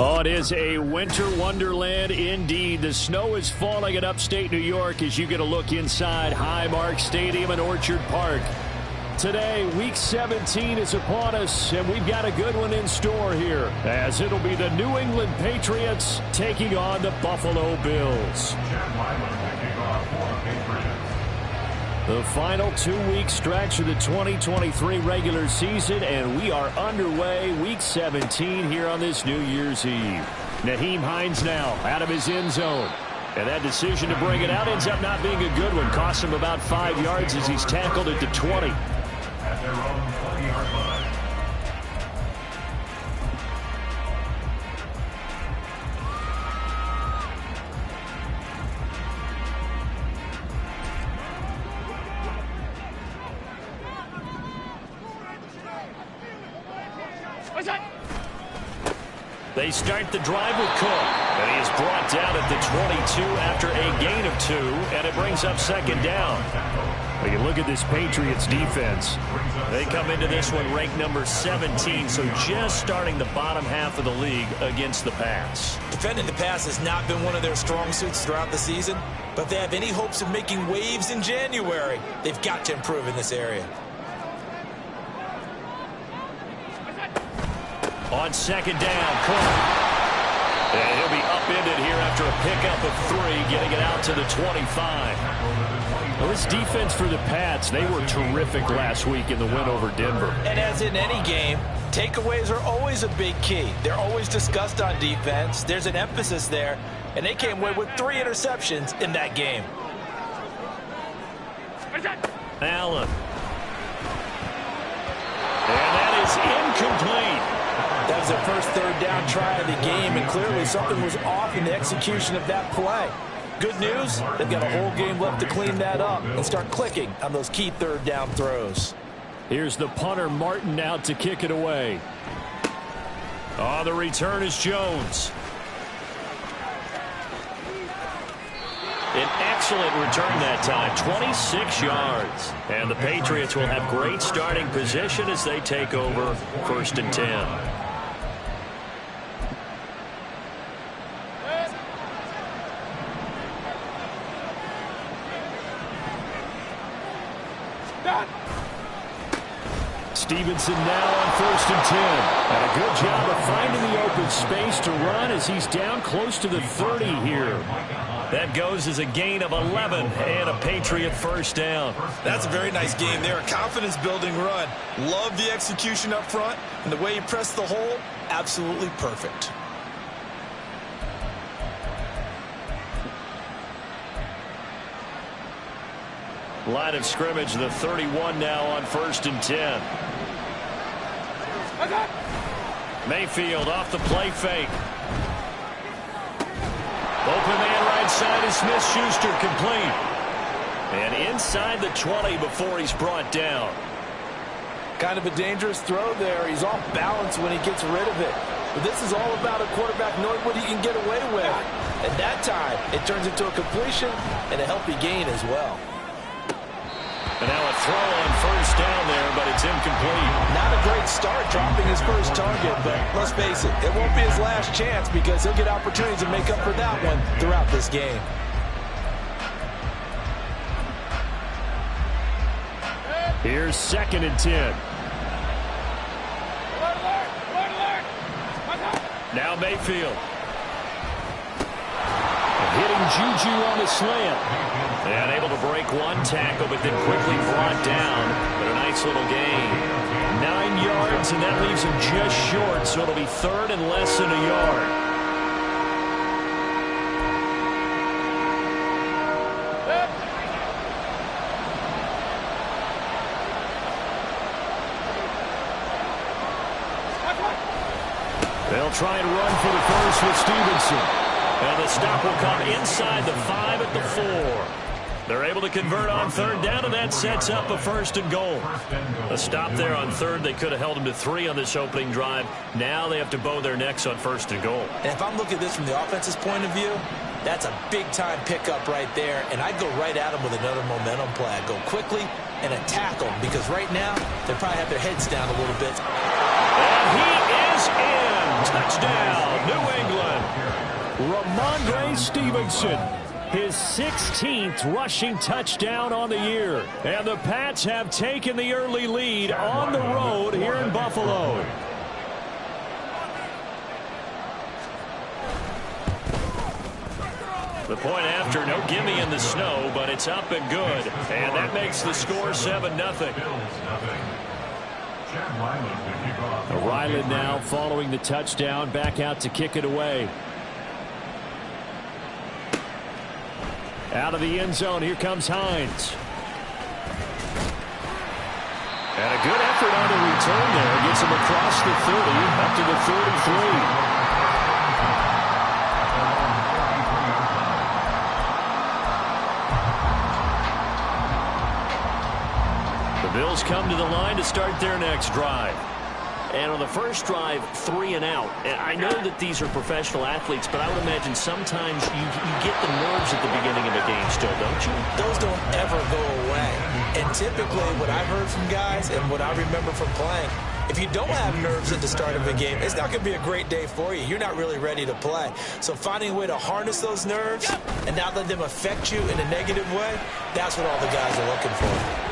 Oh, it is a winter wonderland indeed. The snow is falling in upstate New York as you get a look inside Highmark Stadium in Orchard Park. Today, Week 17 is upon us, and we've got a good one in store here, as it'll be the New England Patriots taking on the Buffalo Bills. The final 2-week stretch of the 2023 regular season, and we are underway Week 17 here on this New Year's Eve. Nyheim Hines now out of his end zone. And that decision to bring it out ends up not being a good one. Cost him about 5 yards as he's tackled at the 20. At their own 20-yard line. They start the drive with Cook, and he is brought down at the 22 after a gain of 2, and it brings up second down. When you look at this Patriots defense, they come into this one ranked number 17, so just starting the bottom half of the league against the pass. Defending the pass has not been one of their strong suits throughout the season, but if they have any hopes of making waves in January, they've got to improve in this area. On second down, Cook. And he'll be upended here after a pickup of 3, getting it out to the 25. Well, this defense for the Pats, they were terrific last week in the win over Denver. And as in any game, takeaways are always a big key. They're always discussed on defense. There's an emphasis there, and they came away with 3 interceptions in that game. Allen. And that is incomplete. That was their first third down try of the game, and clearly something was off in the execution of that play. Good news, they've got a whole game left to clean that up and start clicking on those key third down throws. Here's the punter, Martin, out to kick it away. Oh, the return is Jones. An excellent return that time, 26 yards. And the Patriots will have great starting position as they take over 1st and 10. Stevenson now on 1st and 10. And a good job of finding the open space to run as he's down close to the 30 here. That goes as a gain of 11 and a Patriot first down. That's a very nice game there. A confidence-building run. Love the execution up front, and the way he pressed the hole, absolutely perfect. Line of scrimmage, the 31 now on 1st and 10. Mayfield off the play fake. Open man right side is Smith-Schuster, complete. And inside the 20 before he's brought down. Kind of a dangerous throw there. He's off balance when he gets rid of it. But this is all about a quarterback knowing what he can get away with. At that time, it turns into a completion and a healthy gain as well. And now a throw on 1st down there, but it's incomplete. Not a great start dropping his first target, but let's face it, it won't be his last chance because he'll get opportunities to make up for that one throughout this game. Here's 2nd and 10. Now Mayfield. Hitting Juju on the slant. And able to break one tackle, but then quickly brought down. But a nice little gain. 9 yards, and that leaves him just short, so it'll be 3rd and less than a yard. They'll try and run for the first with Stevenson. And the stop will come inside the 5 at the 4. They're able to convert on 3rd down, and that sets up a 1st and goal. A stop there on 3rd. They could have held him to 3 on this opening drive. Now they have to bow their necks on 1st and goal. And if I'm looking at this from the offense's point of view, that's a big-time pickup right there, and I'd go right at him with another momentum play. I'd go quickly and attack them because right now they probably have their heads down a little bit. And he is is in. Touchdown, New England. Ramondre Stevenson, his 16th rushing touchdown on the year. And the Pats have taken the early lead on the road here in Buffalo. The point after, no gimme in the snow, but it's up and good. And that makes the score 7-0. Ryland now following the touchdown, back out to kick it away. Out of the end zone, here comes Hines. And a good effort on the return there. Gets him across the 30, up to the 33. The Bills come to the line to start their next drive. And on the first drive, 3 and out. And I know that these are professional athletes, but I would imagine sometimes you get the nerves at the beginning of a game still, don't you? Those don't ever go away. And typically what I've heard from guys and what I remember from playing, if you don't have nerves at the start of a game, it's not going to be a great day for you. You're not really ready to play. So finding a way to harness those nerves and not let them affect you in a negative way, that's what all the guys are looking for.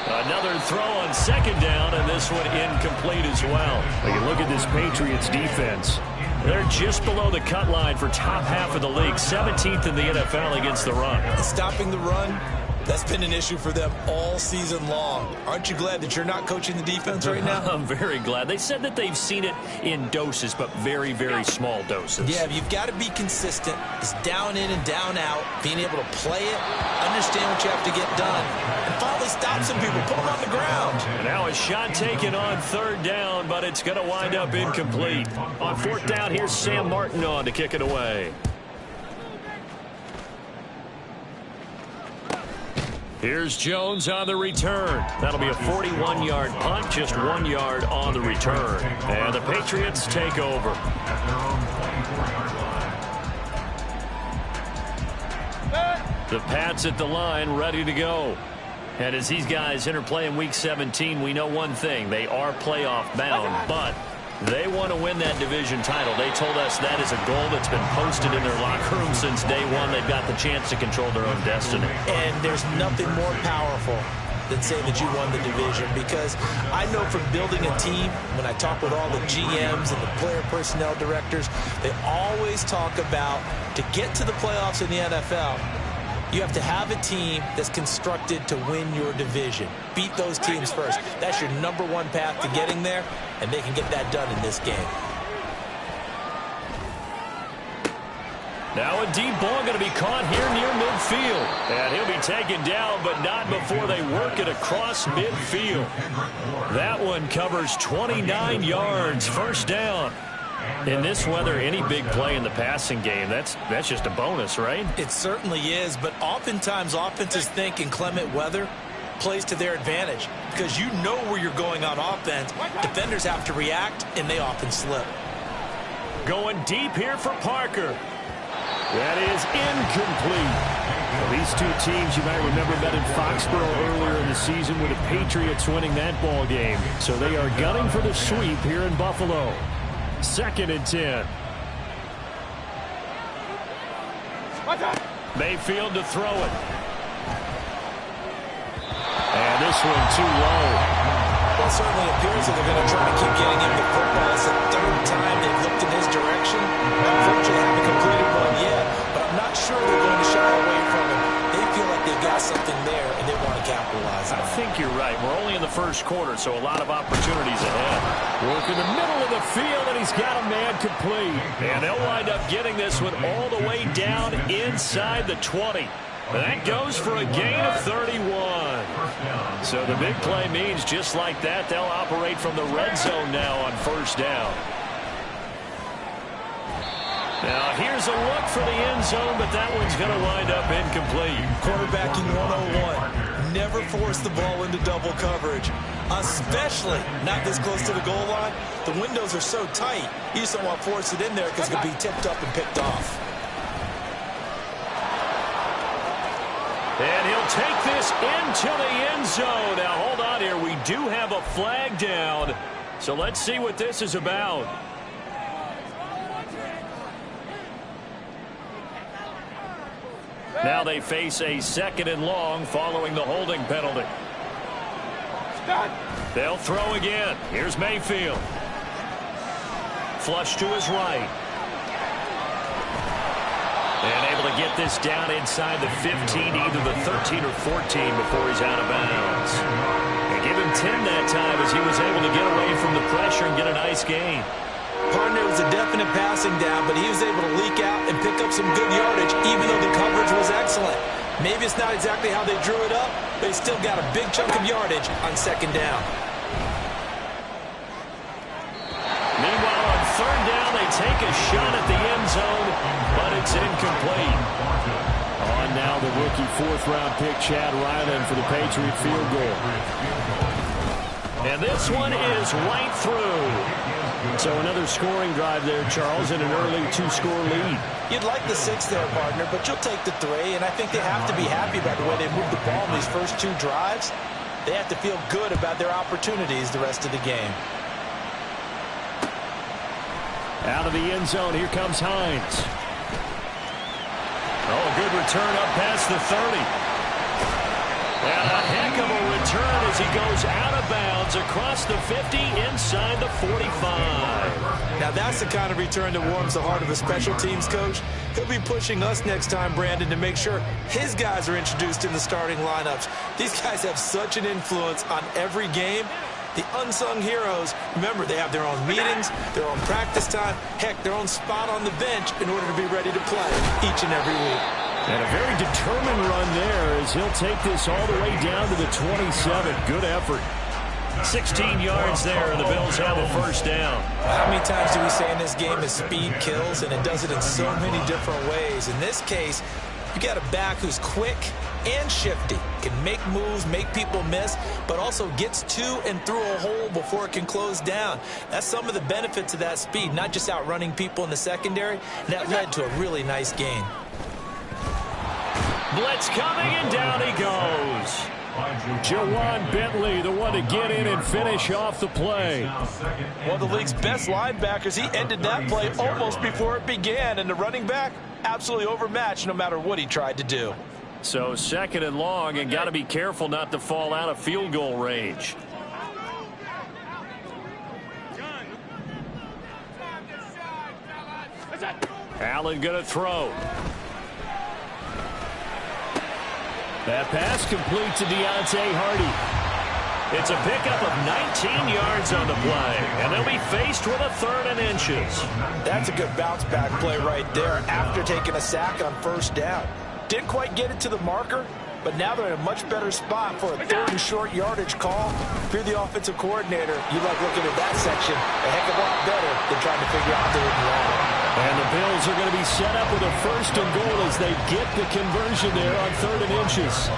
Another throw on second down, and this one incomplete as well. Well, you look at this Patriots defense. They're just below the cut line for top half of the league, 17th in the NFL against the run. Stopping the run, that's been an issue for them all season long. Aren't you glad that you're not coaching the defense right now? I'm very glad. They said that they've seen it in doses, but very, very small doses. Yeah, you've got to be consistent. It's down in and down out, being able to play it, understand what you have to get done, and finally stop some people, put them on the ground. And now a shot taken on third down, but it's going to wind up incomplete. On fourth down, here's Sam Martin on to kick it away. Here's Jones on the return. That'll be a 41-yard punt, just 1 yard on the return. And the Patriots take over. The Pats at the line, ready to go. And as these guys interplay in Week 17, we know one thing. They are playoff bound, but they want to win that division title. They told us that is a goal that's been posted in their locker room since day one. They've got the chance to control their own destiny. And there's nothing more powerful than saying that you won the division, because I know from building a team, when I talk with all the GMs and the player personnel directors, they always talk about, to get to the playoffs in the NFL, you have to have a team that's constructed to win your division. Beat those teams first. That's your #1 path to getting there, and they can get that done in this game. Now a deep ball going to be caught here near midfield. And he'll be taken down, but not before they work it across midfield. That one covers 29 yards, first down. In this weather, any big play in the passing game, that's just a bonus, right? It certainly is, but oftentimes offenses think inclement weather plays to their advantage, because you know where you're going on offense. Defenders have to react, and they often slip. Going deep here for Parker. That is incomplete. Well, these two teams, you might remember, met in Foxborough earlier in the season with the Patriots winning that ball game. So they are gunning for the sweep here in Buffalo. 2nd and 10. Mayfield to throw it. And this one too low. Well, it certainly appears that they're going to try to keep getting him the football. It's the 3rd time they've looked in his direction. Unfortunately, haven't completed one yet, but I'm not sure they're going to shy away from him. They feel like they've got something there, and they want to capitalize on it. I think you're right. We're only in the first quarter, so a lot of opportunities ahead. Work in the middle of the field, and he's got a man complete. And they'll wind up getting this one all the way down inside the 20. That goes for a gain of 31. So the big play means just like that, they'll operate from the red zone now on first down. Now here's a look for the end zone, but that one's going to wind up incomplete. Quarterbacking 101. Never force the ball into double coverage, especially not this close to the goal line. The windows are so tight, you just don't want to force it in there because it could be tipped up and picked off. And he'll take this into the end zone. Now, hold on here. We do have a flag down. So let's see what this is about. Now they face a 2nd and long following the holding penalty. They'll throw again. Here's Mayfield. Flush to his right. And able to get this down inside the 15, either the 13 or 14 before he's out of bounds. And give him 10 that time as he was able to get away from the pressure and get a nice gain. Partner, it was a definite passing down, but he was able to leak out and pick up some good yardage, even though the coverage was excellent. Maybe it's not exactly how they drew it up, but he still got a big chunk of yardage on 2nd down. Meanwhile, on 3rd down, they take a shot at the end zone, but it's incomplete. On now the rookie 4th-round pick, Chad Ryland, for the Patriot field goal. And this one is right through. So another scoring drive there, Charles, and an early 2-score lead. You'd like the 6 there, partner, but you'll take the 3, and I think they have to be happy about the way they moved the ball in these first 2 drives. They have to feel good about their opportunities the rest of the game. Out of the end zone, here comes Hines. Oh, a good return up past the 30. And a heck of a return as he goes out of bounds across the 50 inside the 45. Now that's the kind of return that warms the heart of a special teams coach. He'll be pushing us next time, Brandon, to make sure his guys are introduced in the starting lineups. These guys have such an influence on every game. The unsung heroes, remember, they have their own meetings, their own practice time, heck, their own spot on the bench in order to be ready to play each and every week. And a very determined run there as he'll take this all the way down to the 27. Good effort. 16 yards there, and the Bills have a 1st down. How many times do we say in this game that speed kills, and it does it in so many different ways? In this case, you got a back who's quick and shifty, can make moves, make people miss, but also gets to and through a hole before it can close down. That's some of the benefits of that speed, not just outrunning people in the secondary. And that led to a really nice gain. Blitz coming, and down he goes. Jawan Bentley, the one to get in and finish off the play. One of the league's best linebackers, he ended that play almost before it began, and the running back absolutely overmatched no matter what he tried to do. So 2nd and long, and got to be careful not to fall out of field goal range. Allen going to throw. That pass complete to Deontay Hardy. It's a pickup of 19 yards on the play, and they'll be faced with a 3rd and inches. That's a good bounce-back play right there after taking a sack on 1st down. Didn't quite get it to the marker, but now they're in a much better spot for a 3rd and short yardage call. If you're the offensive coordinator, you like looking at that section a heck of a lot better than trying to figure out third and long. And the Bills are going to be set up with a 1st and goal as they get the conversion there on 3rd and inches.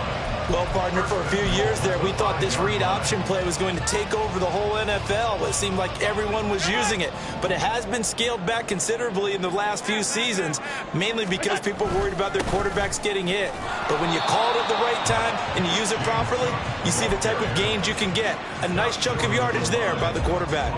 Well, partner, for a few years there, we thought this read option play was going to take over the whole NFL. It seemed like everyone was using it. But it has been scaled back considerably in the last few seasons, mainly because people are worried about their quarterbacks getting hit. But when you call it at the right time and you use it properly, you see the type of gains you can get. A nice chunk of yardage there by the quarterback.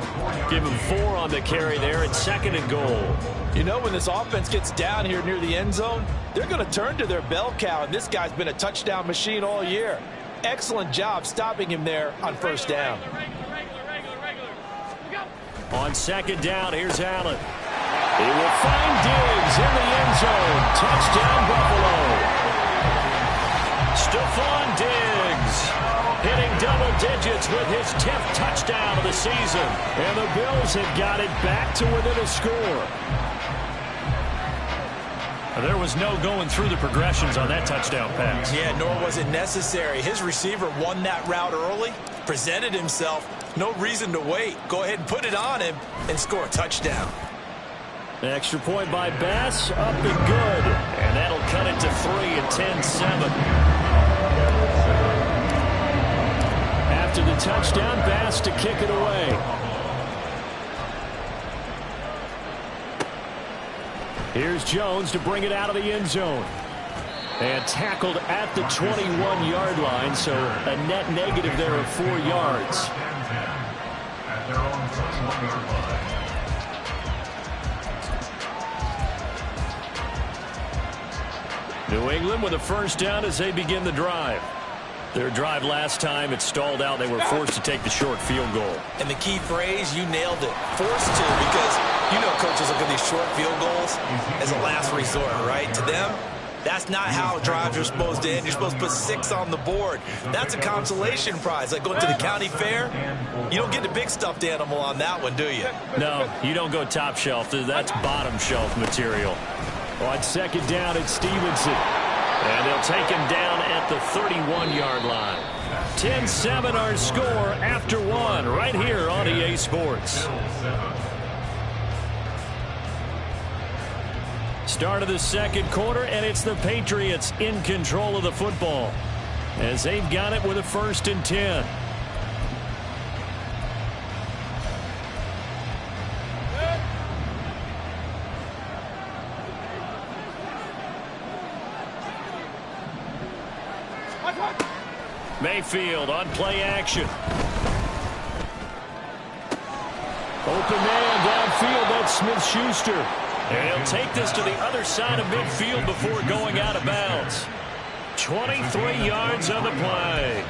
Give him 4 on the carry there at 2nd and goal. You know, when this offense gets down here near the end zone, they're going to turn to their bell cow, and this guy's been a touchdown machine all year. Excellent job stopping him there on 1st down. On 2nd down, here's Allen. He will find Diggs in the end zone. Touchdown, Buffalo. Stephon Diggs hitting double digits with his 10th touchdown of the season. And the Bills have got it back to within a score. There was no going through the progressions on that touchdown pass. Yeah, nor was it necessary. His receiver won that route early, presented himself. No reason to wait. Go ahead and put it on him and score a touchdown. An extra point by Bass, up and good. And that'll cut it to 3 at 10-7. After the touchdown, Bass to kick it away. Here's Jones to bring it out of the end zone. And tackled at the 21-yard line, so a net negative there of 4 yards. New England with a first down as they begin the drive. Their drive last time, it stalled out. They were forced to take the short field goal. And the key phrase, you nailed it. Forced to, because you know coaches look at these short field goals as a last resort, right? To them, that's not how drives are supposed to end. You're supposed to put 6 on the board. That's a consolation prize. Like going to the county fair, you don't get the big stuffed animal on that one, do you? No, you don't go top shelf. That's bottom shelf material. On second down, it's Stevenson. And they'll take him down at the 31-yard line. 10-7 our score after 1 right here on EA Sports. Start of the second quarter, and it's the Patriots in control of the football as they've got it with a 1st and 10. Mayfield on play action. Open man downfield. That's Smith-Schuster. And he'll take this to the other side of midfield before going out of bounds. 23 yards on the play.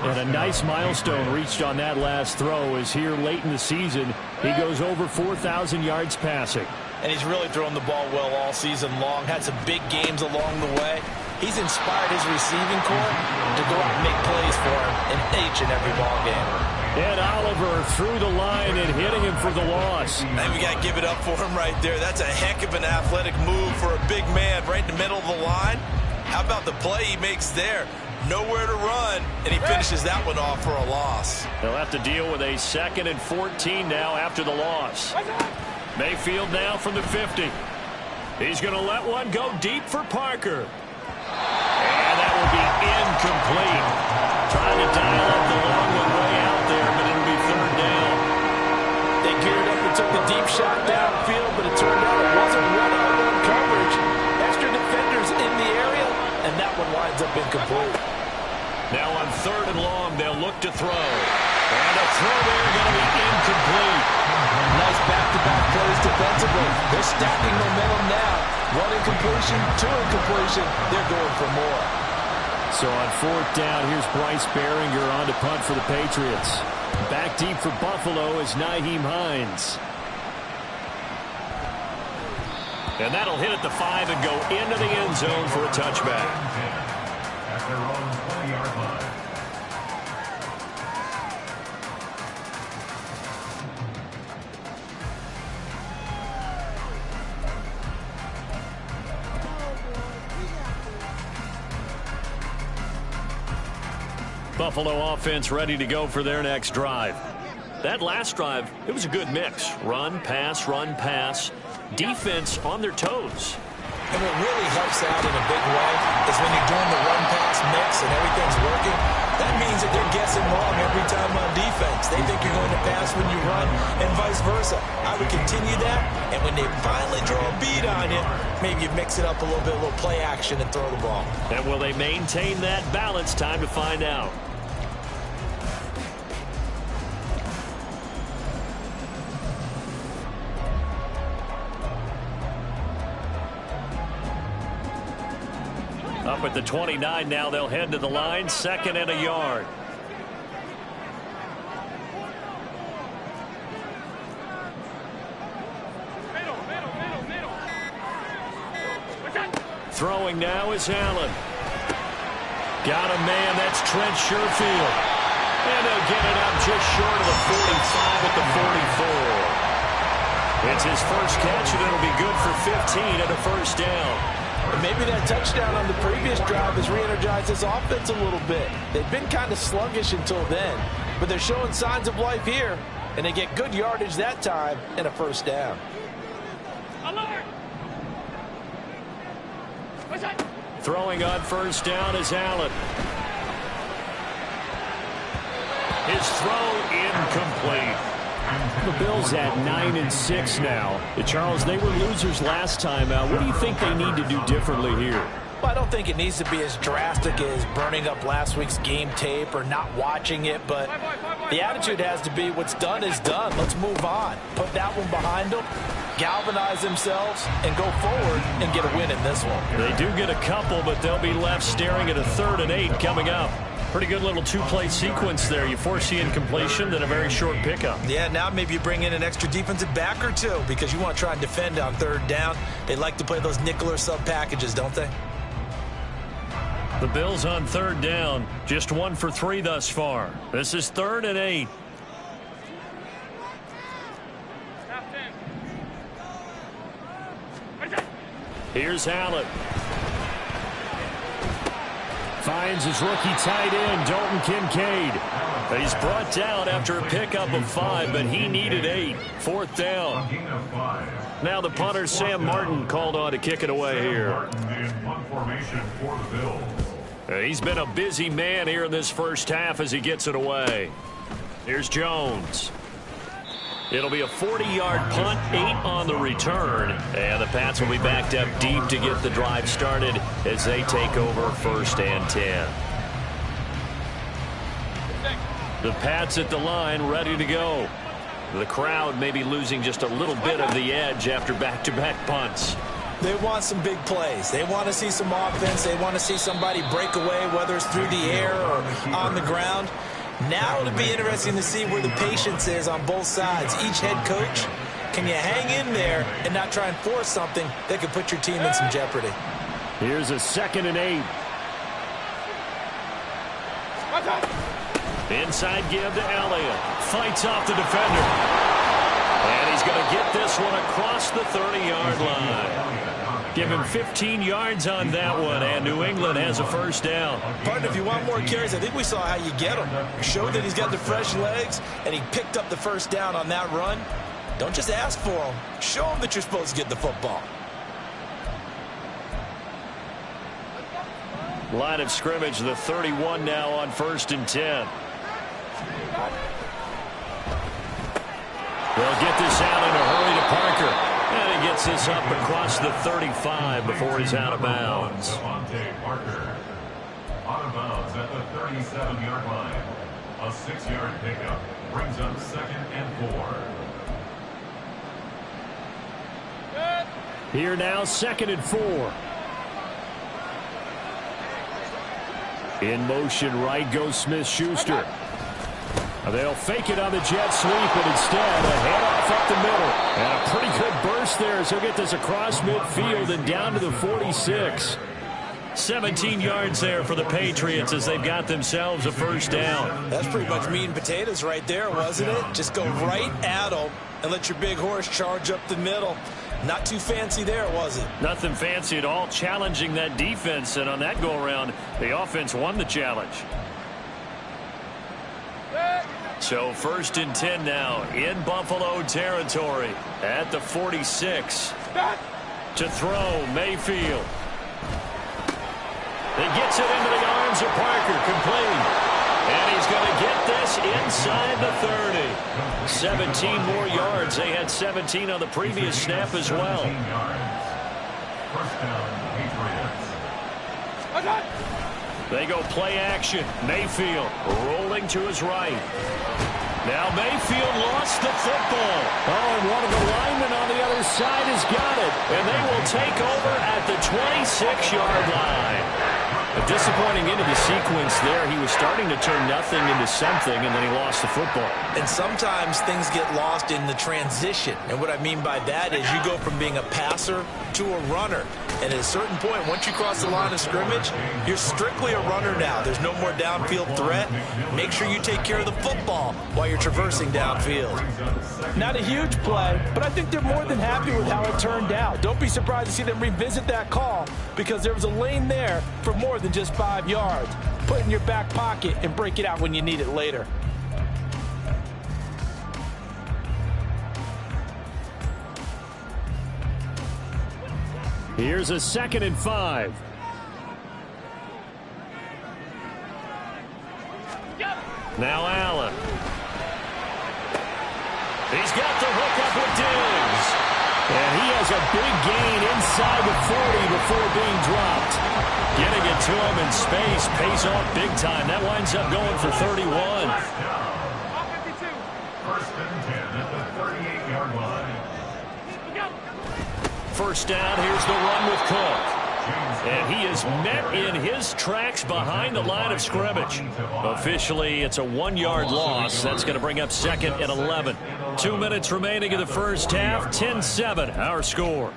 And a nice milestone reached on that last throw as here late in the season, he goes over 4,000 yards passing. And he's really thrown the ball well all season long. Had some big games along the way. He's inspired his receiving corps to go out and make plays for him in each and every ball game. And Oliver through the line and hitting him for the loss. And we got to give it up for him right there. That's a heck of an athletic move for a big man right in the middle of the line. How about the play he makes there? Nowhere to run, and he finishes that one off for a loss. They'll have to deal with a 2nd and 14 now after the loss. Mayfield now from the 50. He's going to let one go deep for Parker. And that will be incomplete. Trying to dial up the long one way out there, but it'll be 3rd down. They geared up and took the deep shot downfield, but it turned out it wasn't one-on-one coverage. Extra defenders in the area, and that one winds up incomplete. Now on 3rd and long, they'll look to throw. And a throw there going to be incomplete. Nice back-to-back plays defensively. They're stacking momentum now. 1 incompletion, 2 incompletion. They're going for more. So on 4th down, here's Bryce Behringer on to punt for the Patriots. Back deep for Buffalo is Nyheim Hines. And that'll hit at the 5 and go into the end zone for a touchback. At their own 20-yard line. Buffalo offense ready to go for their next drive. That last drive, it was a good mix. Run, pass. Defense on their toes. And what really helps out in a big way is when you're doing the run-pass mix and everything's working, that means that they're guessing wrong every time on defense. They think you're going to pass when you run and vice versa. I would continue that, and when they finally draw a beat on you, maybe you mix it up a little bit, a little play action and throw the ball. And will they maintain that balance? Time to find out. Up at the 29 now, they'll head to the line, 2nd and a yard. Throwing now is Allen. Got a man, that's Trent Sherfield. And they'll get it up just short of the 45 at the 44. It's his first catch, and it'll be good for 15 and a first down. And maybe that touchdown on the previous drive has re-energized this offense a little bit. They've been kind of sluggish until then, but they're showing signs of life here, and they get good yardage that time and a first down. Alert! Throwing on first down is Allen. His throw incomplete. The Bills at 9-6 now. Charles, they were losers last time out. What do you think they need to do differently here? Well, I don't think it needs to be as drastic as burning up last week's game tape or not watching it, but the attitude has to be what's done is done. Let's move on. Put that one behind them, galvanize themselves, and go forward and get a win in this one. They do get a couple, but they'll be left staring at a 3rd and 8 coming up. Pretty good little two-play sequence there. You force the incompletion, then a very short pickup. Yeah, now maybe you bring in an extra defensive back or two because you want to try and defend on 3rd down. They like to play those nickel or sub packages, don't they? The Bills on 3rd down, just 1 for 3 thus far. This is 3rd and 8. Here's Allen. Finds his rookie tight end, Dalton Kincaid. He's brought down after a pickup of 5, but he needed 8. 4th down. Now the punter, Sam Martin, called on to kick it away here. He's been a busy man here in this first half as he gets it away. Here's Jones. It'll be a 40-yard punt, 8 on the return. And the Pats will be backed up deep to get the drive started as they take over 1st and 10. The Pats at the line, ready to go. The crowd may be losing just a little bit of the edge after back-to-back punts. They want some big plays. They want to see some offense. They want to see somebody break away, whether it's through the air or on the ground. Now it'll be interesting to see where the patience is on both sides. Each head coach, can you hang in there and not try and force something that could put your team in some jeopardy? Here's a 2nd and 8. Inside give to Elliott. Fights off the defender. And he's going to get this one across the 30-yard line. Give him 15 yards on that one, and New England has a 1st down. Partner, if you want more carries, I think we saw how you get him. Show that he's got the fresh legs, and he picked up the 1st down on that run. Don't just ask for him. Show him that you're supposed to get the football. Line of scrimmage, the 31 now on 1st and 10. They'll get this out in a hurry to Parker. And he gets this up across the 35 before he's out of bounds. Parker, out of bounds at the 37-yard line. A 6-yard pickup brings up 2nd and 4. Here now, 2nd and 4. In motion, right goes Smith-Schuster. They'll fake it on the jet sweep, but instead a handoff up the middle. And a pretty good burst there as he'll get this across midfield and down to the 46. 17 yards there for the Patriots as they've got themselves a 1st down. That's pretty much meat and potatoes right there, wasn't it? Just go right at them and let your big horse charge up the middle. Not too fancy there, was it? Nothing fancy at all, challenging that defense. And on that go-around, the offense won the challenge. So 1st and 10 now in Buffalo territory at the 46. To throw, Mayfield. He gets it into the arms of Parker, complete. And he's going to get this inside the 30. 17 more yards. They had 17 on the previous snap as well. 1st down, Patriots. They go play action. Mayfield rolling to his right. Now Mayfield lost the football. Oh, and one of the linemen on the other side has got it. And they will take over at the 26-yard line. A disappointing end of the sequence there. He was starting to turn nothing into something, and then he lost the football. And sometimes things get lost in the transition. And what I mean by that is you go from being a passer to a runner. And at a certain point, once you cross the line of scrimmage, you're strictly a runner now. There's no more downfield threat. Make sure you take care of the football while you're traversing downfield. Not a huge play, but I think they're more than happy with how it turned out. Don't be surprised to see them revisit that call because there was a lane there for more than just 5 yards. Put it in your back pocket and break it out when you need it later. Here's a 2nd and 5. Now Allen. He's got the hook up with Diggs. And he has a big gain inside the 40 before being dropped. Getting it to him in space pays off big time. That winds up going for 31. First and 10 at the 38-yard line. First down, here's the run with Cook. And he is met in his tracks behind the line of scrimmage. Officially, it's a 1-yard loss. That's going to bring up second and 11. 2 minutes remaining in the first half. 10-7, our score.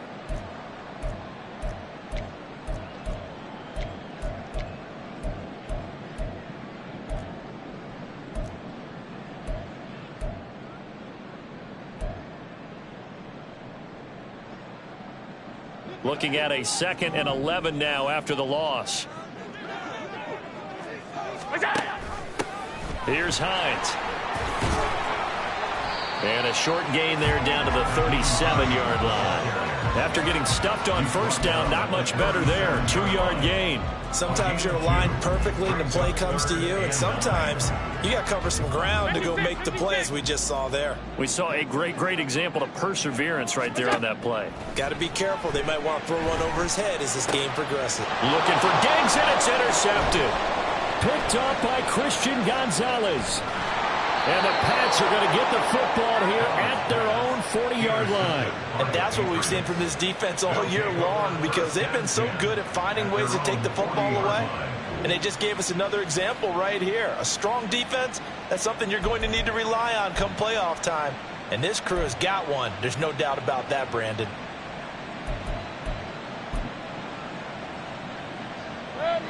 Looking at a second and 11 now after the loss. Here's Hines. And a short gain there down to the 37-yard line. After getting stuffed on first down, not much better there. 2-yard gain. Sometimes you're aligned perfectly and the play comes to you, and sometimes you got to cover some ground to go make the play, as we just saw there. We saw a great example of perseverance right there on that play. Got to be careful. They might want to throw one over his head as this game progresses. Looking for Diggs, and it's intercepted. Picked up by Christian Gonzalez. And the Pats are going to get the football here at their own 40-yard line. And that's what we've seen from this defense all year long, because they've been so good at finding ways to take the football away. And they just gave us another example right here. A strong defense, that's something you're going to need to rely on come playoff time. And this crew has got one. There's no doubt about that, Brandon.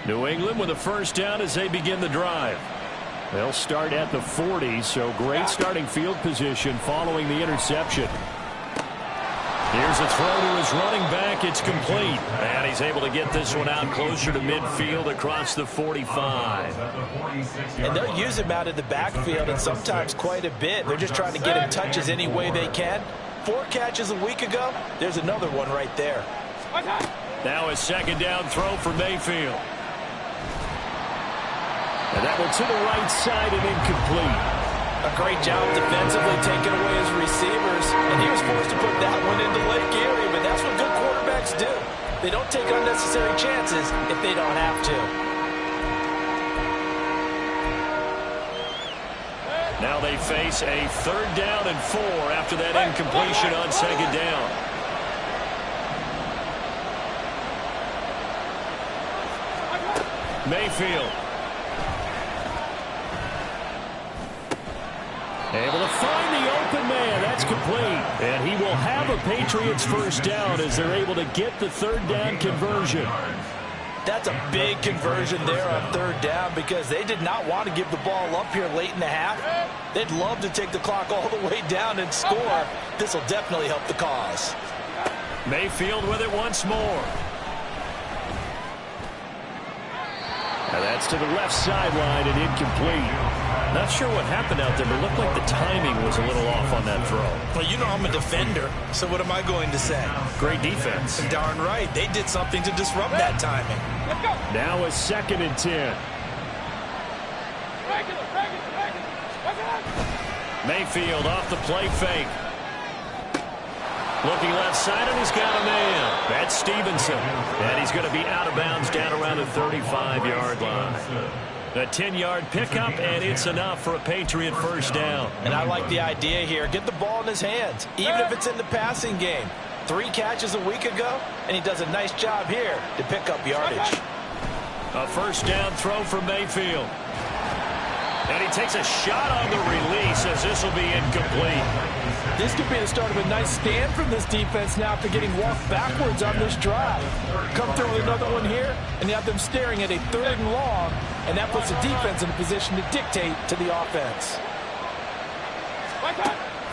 New England with a first down as they begin the drive. They'll start at the 40, so great starting field position following the interception. Here's a throw to his running back. It's complete. And he's able to get this one out closer to midfield across the 45. And they'll use him out of the backfield, and sometimes quite a bit. They're just trying to get him touches any way they can. 4 catches a week ago. There's another one right there. Now a second down throw for Mayfield. And that one to the right side and incomplete. A great job defensively taking away his receivers, and he was forced to put that one into Lake Erie, but that's what good quarterbacks do. They don't take unnecessary chances if they don't have to. Now they face a 3rd down and 4 after that incompletion on second down. Mayfield. Able to find the open man. That's complete. And he will have a Patriots first down as they're able to get the 3rd down conversion. That's a big conversion there on 3rd down, because they did not want to give the ball up here late in the half. They'd love to take the clock all the way down and score. This will definitely help the cause. Mayfield with it once more. And that's to the left sideline and incomplete. Not sure what happened out there, but it looked like the timing was a little off on that throw. Well, you know I'm a defender, so what am I going to say? Great defense. Darn right. They did something to disrupt that timing. Now a 2nd and 10. Mayfield off the play fake. Looking left side, and he's got a man. That's Stevenson. And he's going to be out of bounds down around the 35-yard line. A 10-yard pickup, and it's enough for a Patriot first down. And I like the idea here. Get the ball in his hands, even if it's in the passing game. 3 catches a week ago, and he does a nice job here to pick up yardage. A first down throw for Mayfield. And he takes a shot on the release as this will be incomplete. This could be the start of a nice stand from this defense now after getting walked backwards on this drive. Come through with another one here, and you have them staring at a 3rd and long, and that puts the defense in a position to dictate to the offense.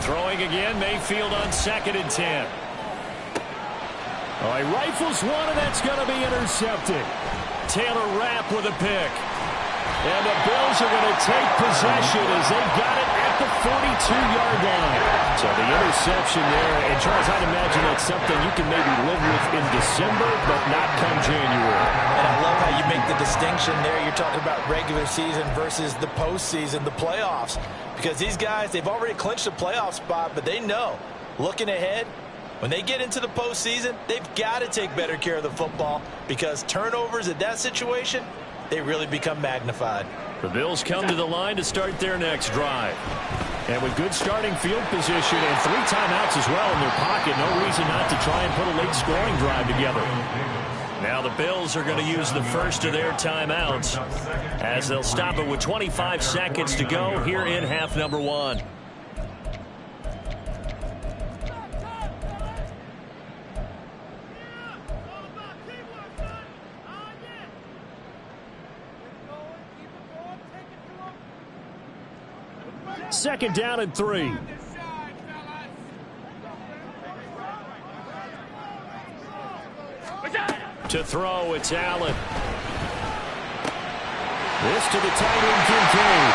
Throwing again, Mayfield on 2nd and 10. All right, rifles one, and that's going to be intercepted. Taylor Rapp with a pick. And the Bills are going to take possession as they got it at the 42-yard line. So the interception there, and Charles, I'd imagine that's something you can maybe live with in December, but not come January. And I love how you make the distinction there. You're talking about regular season versus the postseason, the playoffs. Because these guys, they've already clinched a playoff spot, but they know, looking ahead, When they get into the postseason, they've got to take better care of the football because turnovers in that situation, they really become magnified. The Bills come to the line to start their next drive. And with good starting field position and 3 timeouts as well in their pocket, no reason not to try and put a late scoring drive together. Now the Bills are going to use the first of their timeouts as they'll stop it with 25 seconds to go here in half number 1. Second down and 3. To throw, it's Allen. This to the tight end, Kincaid.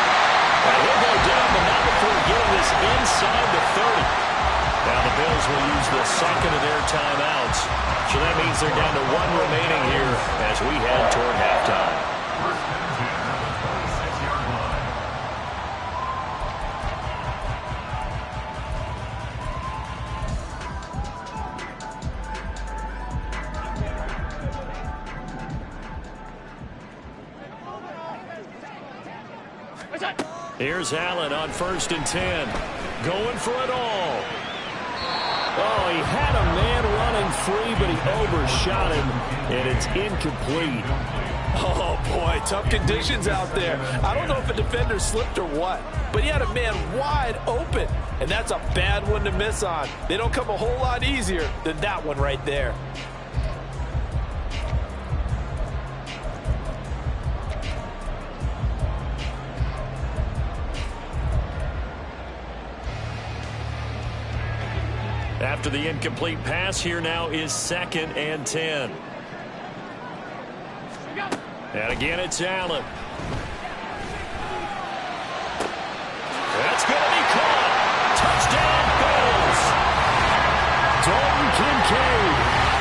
And he'll go down, but not before getting this inside the 30. Now the Bills will use the second of their timeouts. So that means they're down to 1 remaining here as we head toward halftime. Here's Allen on 1st and 10. Going for it all. Oh, he had a man running free, but he overshot him, and it's incomplete. Oh, boy, tough conditions out there. I don't know if a defender slipped or what, but he had a man wide open, and that's a bad one to miss on. They don't come a whole lot easier than that one right there. After the incomplete pass, here now is 2nd and 10. And again, it's Allen. That's going to be caught. Touchdown, Bills. Dalton Kincaid.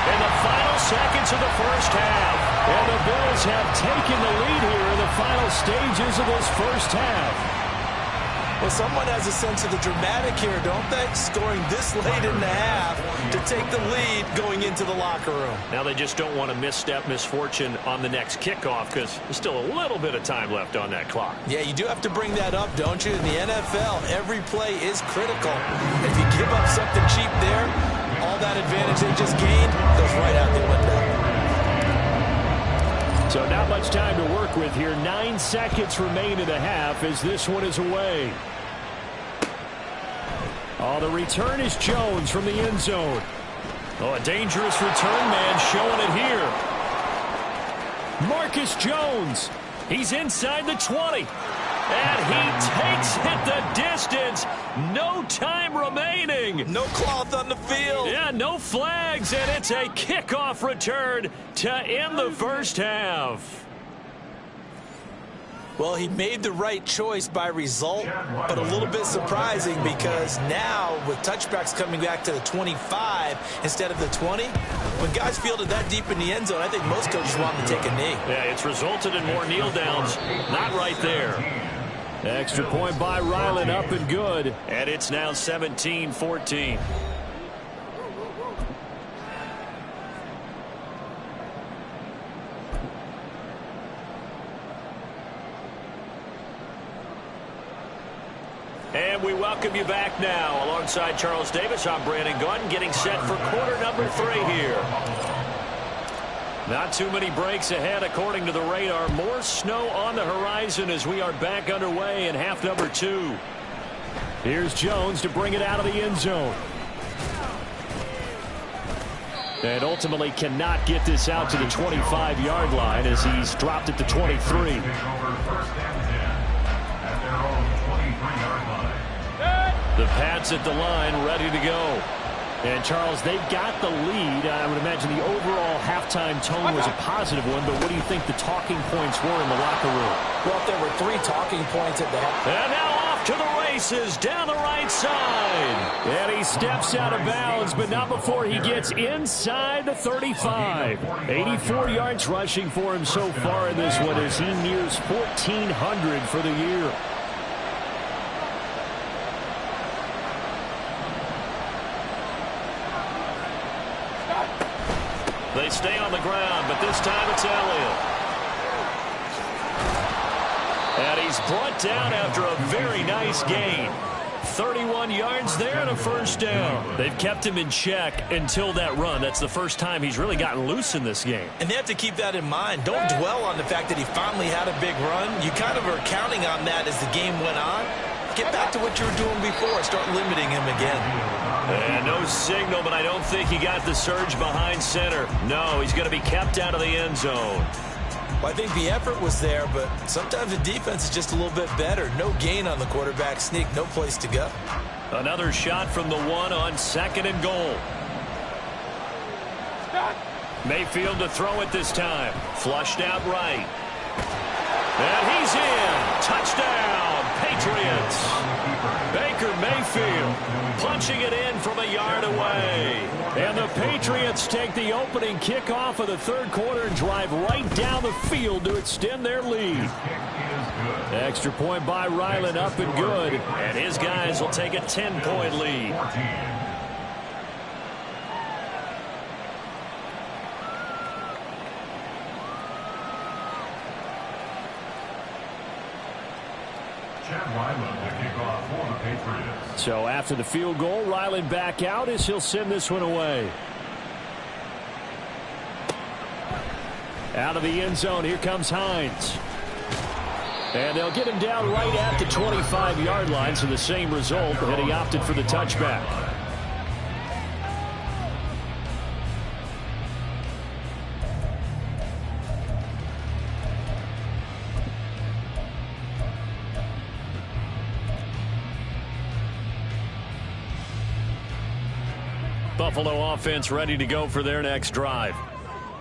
In the final seconds of the first half. And the Bills have taken the lead here in the final stages of this first half. Well, someone has a sense of the dramatic here, don't they? Scoring this late in the half to take the lead going into the locker room. Now they just don't want to misstep misfortune on the next kickoff because there's still a little bit of time left on that clock. Yeah, you do have to bring that up, don't you? In the NFL, every play is critical. If you give up something cheap there, all that advantage they just gained goes right out the window. So not much time to work with here. 9 seconds remain in the half as this one is away. Oh, the return is Jones from the end zone. Oh, a dangerous return man showing it here. Marcus Jones. He's inside the 20. And he takes it the distance. No time remaining. No cloth on the field. Yeah, no flags, and it's a kickoff return to end the first half. Well, he made the right choice by result, but a little bit surprising because now with touchbacks coming back to the 25 instead of the 20, when guys fielded that deep in the end zone, I think most coaches want to take a knee. Yeah, it's resulted in more kneel downs. Not right there. Extra point by Ryland, up and good. And it's now 17-14. And we welcome you back now. Alongside Charles Davis, I'm Brandon Gordon, getting set for quarter number 3 here. Not too many breaks ahead according to the radar. More snow on the horizon as we are back underway in half number 2. Here's Jones to bring it out of the end zone. And ultimately cannot get this out to the 25-yard line as he's dropped at the 23. The Pats at the line, ready to go. And, Charles, they've got the lead. I would imagine the overall halftime tone was a positive one, but what do you think the talking points were in the locker room? Well, there were 3 talking points at the half. And now off to the races down the right side. And he steps out of bounds, but not before he gets inside the 35. 84 yards rushing for him so far in this one as he nears 1,400 for the year. They stay on the ground, but this time it's Elliott. And he's brought down after a very nice gain. 31 yards there and a first down. They've kept him in check until that run. That's the first time he's really gotten loose in this game. And they have to keep that in mind. Don't dwell on the fact that he finally had a big run. You kind of are counting on that as the game went on. Get back to what you were doing before. Start limiting him again. And no signal, but I don't think he got the surge behind center. No, he's going to be kept out of the end zone. Well, I think the effort was there, but sometimes the defense is just a little bit better. No gain on the quarterback sneak, no place to go. Another shot from the one on second and goal. Mayfield to throw it this time. Flushed out right. And he's in. Touchdown, Patriots. Baker Mayfield punching it in from a yard away. And the Patriots take the opening kickoff of the third quarter and drive right down the field to extend their lead. Extra point by Ryland, up and good. And his guys will take a 10-point lead. So after the field goal, Ryland back out as he'll send this one away. Out of the end zone, here comes Hines. And they'll get him down right at the 25-yard line, so the same result, and he opted for the touchback. Buffalo offense ready to go for their next drive.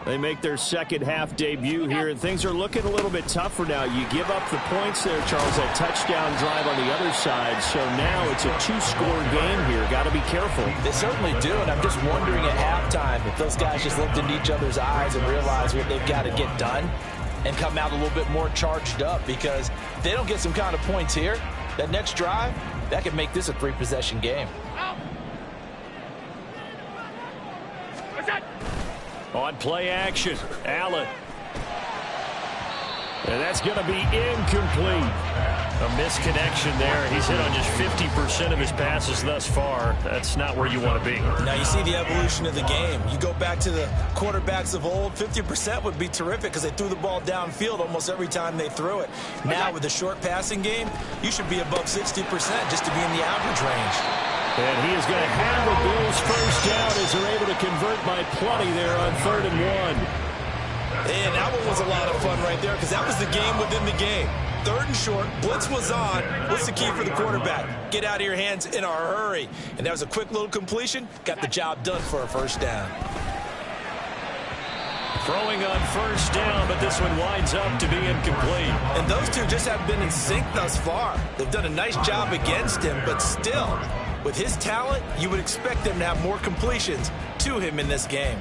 They make their second half debut here, and things are looking a little bit tougher now. You give up the points there, Charles, that touchdown drive on the other side, so now it's a two-score game here. Got to be careful. They certainly do, and I'm just wondering at halftime if those guys just looked into each other's eyes and realized what they've got to get done and come out a little bit more charged up, because if they don't get some kind of points here, that next drive, that could make this a three-possession game. On play action, Allen. And that's going to be incomplete. A misconnection there. He's hit on just 50% of his passes thus far. That's not where you want to be. Now you see the evolution of the game. You go back to the quarterbacks of old, 50% would be terrific because they threw the ball downfield almost every time they threw it. Now with the short passing game, you should be above 60% just to be in the average range. And he is going to have the Bills first down as they're able to convert by plenty there on 3rd and 1. And that one was a lot of fun right there because that was the game within the game. 3rd and short, blitz was on. What's the key for the quarterback? Get out of your hands in a hurry. And that was a quick little completion. Got the job done for a first down. Throwing on first down, but this one winds up to be incomplete. And those two just have been in sync thus far. They've done a nice job against him, but still, with his talent, you would expect them to have more completions to him in this game.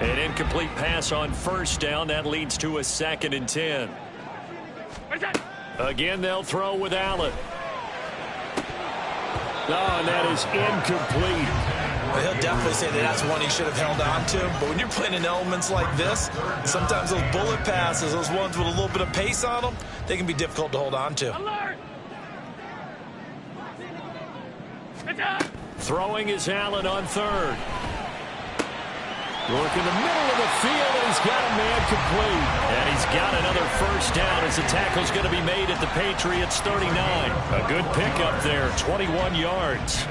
An incomplete pass on first down. That leads to a 2nd and 10. Again, they'll throw with Allen. Oh, and that is incomplete. Well, he'll definitely say that that's one he should have held on to. But when you're playing in elements like this, sometimes those bullet passes, those ones with a little bit of pace on them, they can be difficult to hold on to. Alert! Throwing is Allen on 3rd. Work in the middle of the field, and he's got a man complete. And he's got another first down as the tackle's going to be made at the Patriots 39. A good pickup there, 21 yards.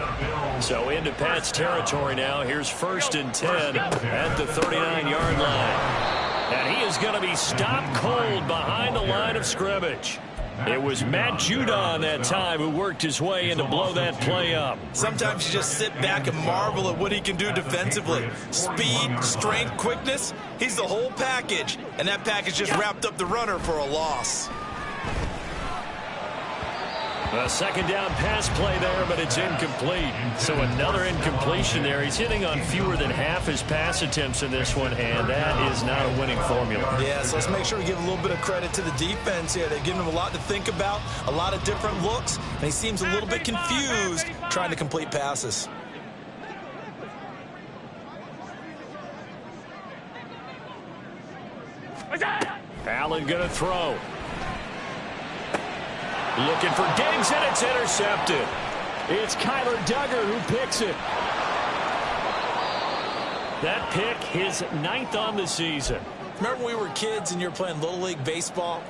So into Pat's territory now. Here's 1st and 10 at the 39-yard line. And he is going to be stopped cold behind the line of scrimmage. It was Matt Judon that time who worked his way in to blow that play up. Sometimes you just sit back and marvel at what he can do defensively. Speed, strength, quickness, he's the whole package. And that package just wrapped up the runner for a loss. A second down pass play there, but it's incomplete. So another incompletion there. He's hitting on fewer than half his pass attempts in this one, and that is not a winning formula. Yeah, so let's make sure we give a little bit of credit to the defense here. They've given him a lot to think about, a lot of different looks, and he seems a little bit confused trying to complete passes. Allen going to throw. Looking for Diggs, and it's intercepted. It's Kyler Duggar who picks it. That pick, his 9th on the season. Remember when we were kids and you were playing Little League Baseball,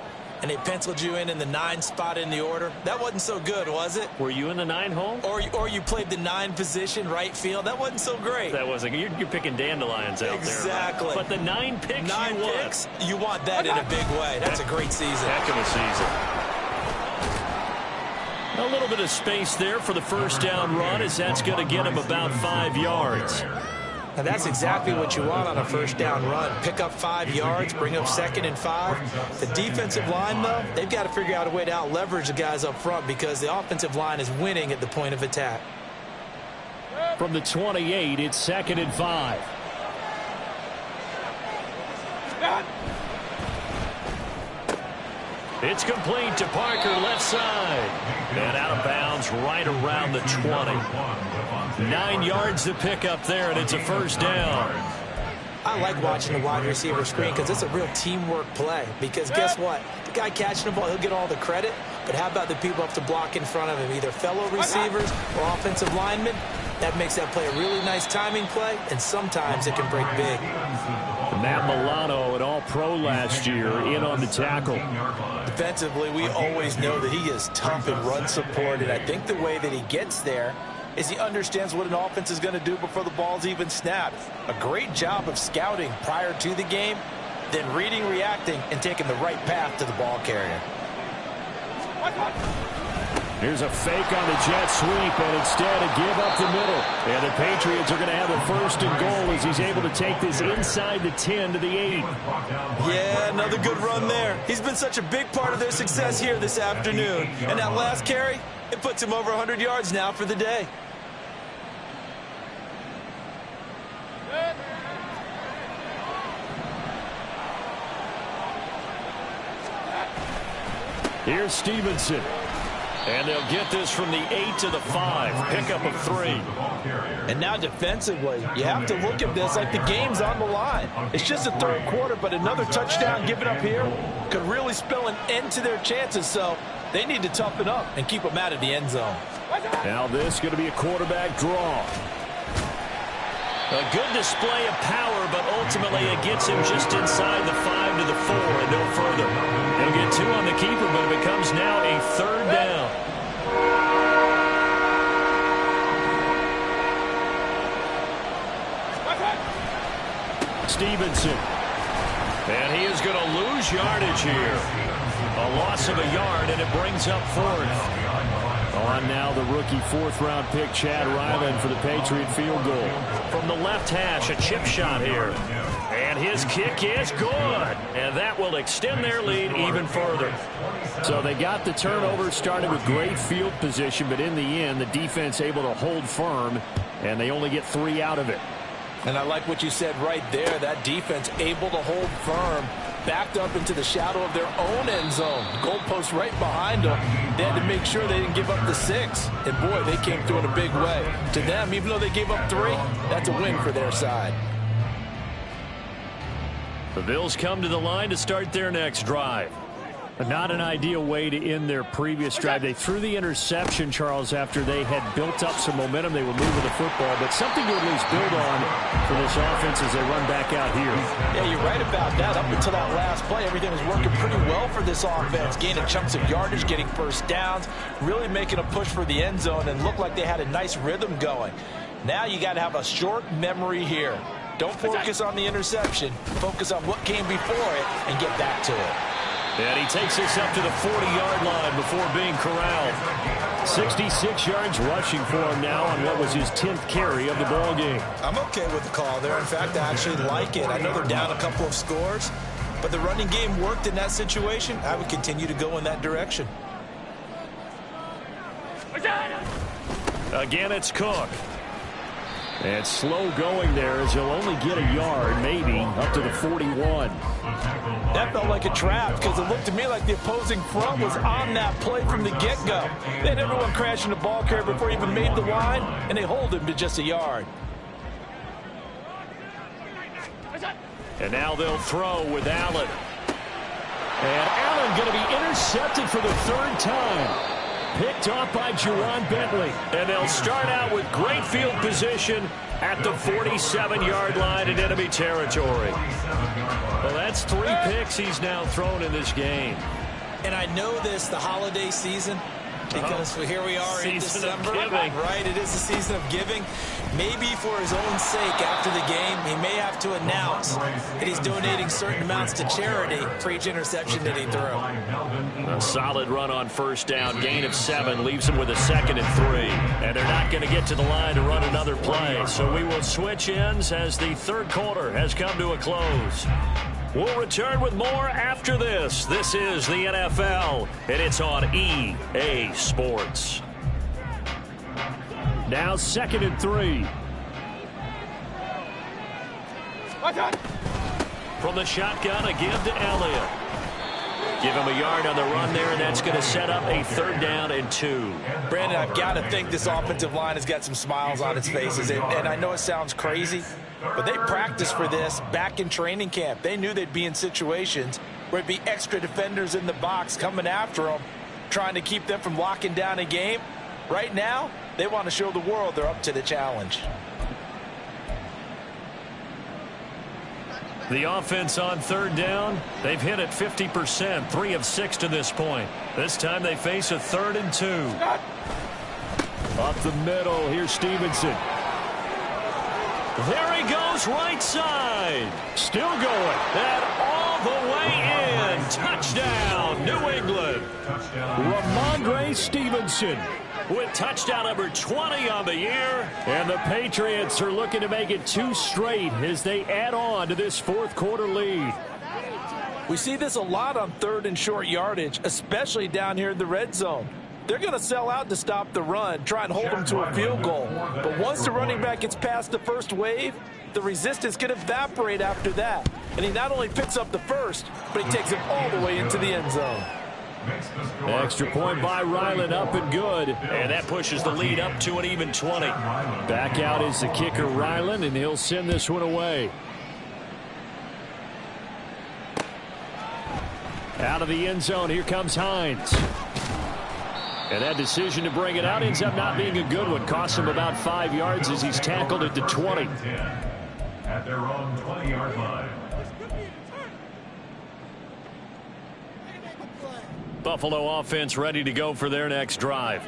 and they penciled you in the 9 spot in the order? That wasn't so good, was it? Were you in the 9 hole? Or you played the 9 position, right field? That wasn't so great. That wasn't. You're picking dandelions out exactly. there. But the 9 picks 9 you picks, you want that in a big way. That's a great season. Heck of a season. A little bit of space there for the first down run, as that's going to get him about 5 yards. And that's exactly what you want on a first down run. Pick up 5 yards, bring up 2nd and 5. The defensive line, though, they've got to figure out a way to out-leverage the guys up front because the offensive line is winning at the point of attack. From the 28, it's 2nd and 5. It's complete to Parker, left side. And out of bounds right around the 20. 9 yards to pick up there, and it's a first down. I like watching the wide receiver screen because it's a real teamwork play. Because guess what? The guy catching the ball, he'll get all the credit. But how about the people have to block in front of him, either fellow receivers or offensive linemen? That makes that play a really nice timing play, and sometimes it can break big. Matt Milano, an all-pro last year, in on the tackle. Defensively, we always know that he is tough in run support, and I think the way that he gets there is he understands what an offense is going to do before the ball's even snapped. A great job of scouting prior to the game, then reading, reacting, and taking the right path to the ball carrier. Here's a fake on the jet sweep, and instead a give up the middle. And the Patriots are going to have a 1st and goal as he's able to take this inside the 10 to the 8. Yeah, another good run there. He's been such a big part of their success here this afternoon. And that last carry, it puts him over 100 yards now for the day. Here's Stevenson. And they'll get this from the 8 to the 5. Pickup of 3. And now defensively, you have to look at this like the game's on the line. It's just the 3rd quarter, but another touchdown given up here could really spell an end to their chances. So they need to toughen up and keep them out of the end zone. Now this is going to be a quarterback draw. A good display of power, but ultimately it gets him just inside the 5 to the 4 and no further. He'll get 2 on the keeper, but it becomes now a 3rd down. Stevenson. And he is going to lose yardage here. A loss of a yard, and it brings up 4th. On now the rookie 4th-round pick, Chad Ryland, for the Patriot field goal. From the left hash, a chip shot here. And his kick is good. And that will extend their lead even further. So they got the turnover, started with great field position, but in the end, the defense able to hold firm, and they only get 3 out of it. And I like what you said right there. That defense able to hold firm, backed up into the shadow of their own end zone. Goalpost right behind them. They had to make sure they didn't give up the 6. And, boy, they came through in a big way. To them, even though they gave up 3, that's a win for their side. The Bills come to the line to start their next drive. Not an ideal way to end their previous drive. They threw the interception, Charles, after they had built up some momentum. They were moving the football, but something to at least build on for this offense as they run back out here. Yeah, you're right about that. Up until that last play, everything was working pretty well for this offense, gaining chunks of yardage, getting first downs, really making a push for the end zone, and looked like they had a nice rhythm going. Now you got to have a short memory here. Don't focus on the interception. Focus on what came before it and get back to it. And he takes this up to the 40-yard line before being corralled. 66 yards rushing for him now on what was his 10th carry of the ball game. I'm okay with the call there. In fact, I actually like it. I know they're down a couple of scores, but the running game worked in that situation. I would continue to go in that direction. Again, it's Cook. And slow going there as he'll only get a yard, maybe, up to the 41. That felt like a trap because it looked to me like the opposing front was on that play from the get-go. They had everyone crashing the ball carrier before he even made the line, and they hold him to just a yard. And now they'll throw with Allen. And Allen going to be intercepted for the third time. Picked off by Juwan Bentley. And they'll start out with great field position at the 47-yard line in enemy territory. Well, that's 3 picks he's now thrown in this game. And I know this, the holiday season, because here we are in December. Right, it is the season of giving. Maybe for his own sake after the game, he may have to announce that he's donating certain amounts to charity for each interception that he threw. A solid run on first down. Gain of 7 leaves him with a 2nd and 3. And they're not going to get to the line to run another play. So we will switch ends as the third quarter has come to a close. We'll return with more after this. This is the NFL, and it's on EA Sports. Now 2nd and 3. From the shotgun, a give to Elliott. Give him a yard on the run there, and that's going to set up a 3rd down and 2. Brandon, I've got to think this offensive line has got some smiles on its faces. And I know it sounds crazy, but they practiced for this back in training camp. They knew they'd be in situations where it'd be extra defenders in the box coming after them, trying to keep them from locking down a game. Right now, they want to show the world they're up to the challenge. The offense on 3rd down, they've hit it 50%, 3 of 6 to this point. This time they face a 3rd and 2. Up the middle, here's Stevenson. There he goes, right side. Still going. And all the way in. Touchdown, New England. Ramondre Stevenson with touchdown number 20 on the year. And the Patriots are looking to make it 2 straight as they add on to this 4th quarter lead. We see this a lot on 3rd and short yardage, especially down here in the red zone. They're going to sell out to stop the run, try and hold them to a field goal. But once the running back gets past the first wave, the resistance can evaporate after that. And he not only picks up the first, but he takes it all the way into the end zone. Extra point by Ryland, up and good. And that pushes the lead up to an even 20. Back out is the kicker, Ryland, and he'll send this one away. Out of the end zone, here comes Hines. And that decision to bring it out ends up not being a good one. Costs him about 5 yards as he's tackled at the 20. At their own 20-yard line. Buffalo offense ready to go for their next drive.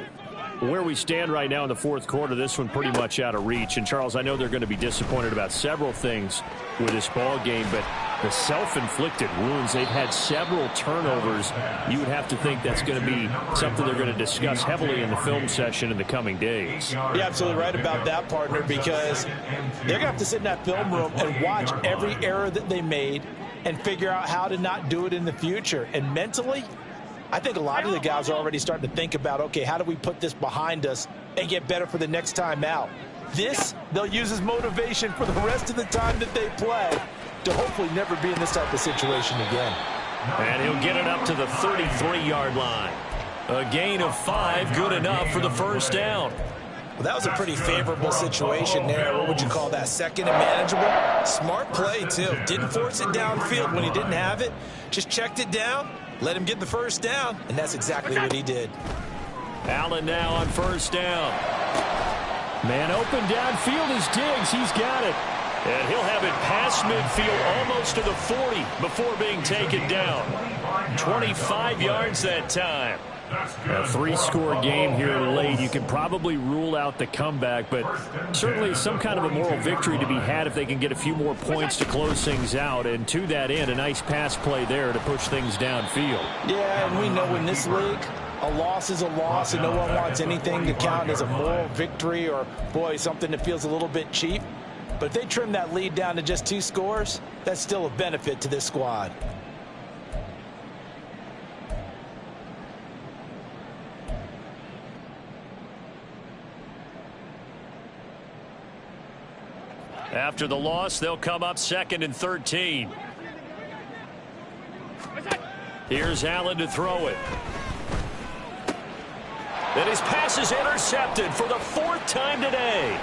Where we stand right now in the 4th quarter, this one pretty much out of reach. And, Charles, I know they're going to be disappointed about several things with this ball game, but the self-inflicted wounds, they've had several turnovers. You would have to think that's going to be something they're going to discuss heavily in the film session in the coming days. You're absolutely right about that, partner, because they're going to have to sit in that film room and watch every error that they made and figure out how to not do it in the future. And mentally, I think a lot of the guys are already starting to think about, okay, how do we put this behind us and get better for the next time out? This, they'll use as motivation for the rest of the time that they play to hopefully never be in this type of situation again. And he'll get it up to the 33-yard line. A gain of 5, good enough for the first down. Well, that was a pretty favorable situation there. What would you call that? 2nd and manageable? Smart play, too. Didn't force it downfield when he didn't have it. Just checked it down, let him get the first down, and that's exactly what he did. Allen now on first down. Man open downfield is Diggs. He's got it. And he'll have it past midfield almost to the 40 before being taken down. 25 yards that time. A 3-score game here late. You can probably rule out the comeback, but certainly some kind of a moral victory to be had if they can get a few more points to close things out. And to that end, a nice pass play there to push things downfield. Yeah, and we know in this league, a loss is a loss, and no one wants anything to count as a moral victory or, boy, something that feels a little bit cheap. But if they trim that lead down to just 2 scores, that's still a benefit to this squad. After the loss, they'll come up 2nd and 13. Here's Allen to throw it. And his pass is intercepted for the 4th time today.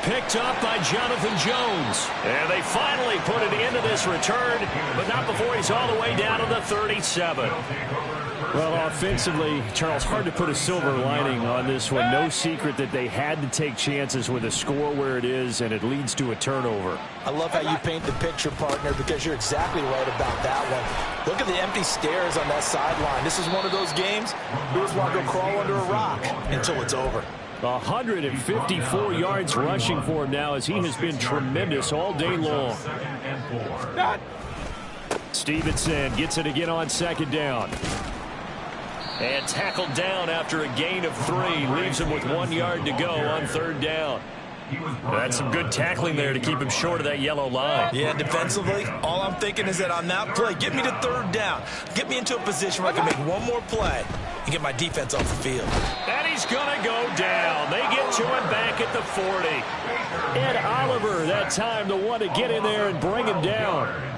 Picked up by Jonathan Jones. And they finally put an end to this return, but not before he's all the way down to the 37. Well, offensively, Charles, hard to put a silver lining on this one. No secret that they had to take chances with a score where it is, and it leads to a turnover. I love how you paint the picture, partner, because you're exactly right about that one. Look at the empty stairs on that sideline. This is one of those games we just want to go crawl under a rock until it's over. 154 yards rushing for him now, as he has been tremendous all day long. Stevenson gets it again on 2nd down. And tackled down after a gain of 3. Leaves him with 1 yard to go on 3rd down. That's some good tackling there to keep him short of that yellow line. Yeah, defensively, all I'm thinking is that on that play, get me to 3rd down. Get me into a position where I can make one more play and get my defense off the field. And he's going to go down. They get to him back at the 40. Ed Oliver, that time, the one to get in there and bring him down.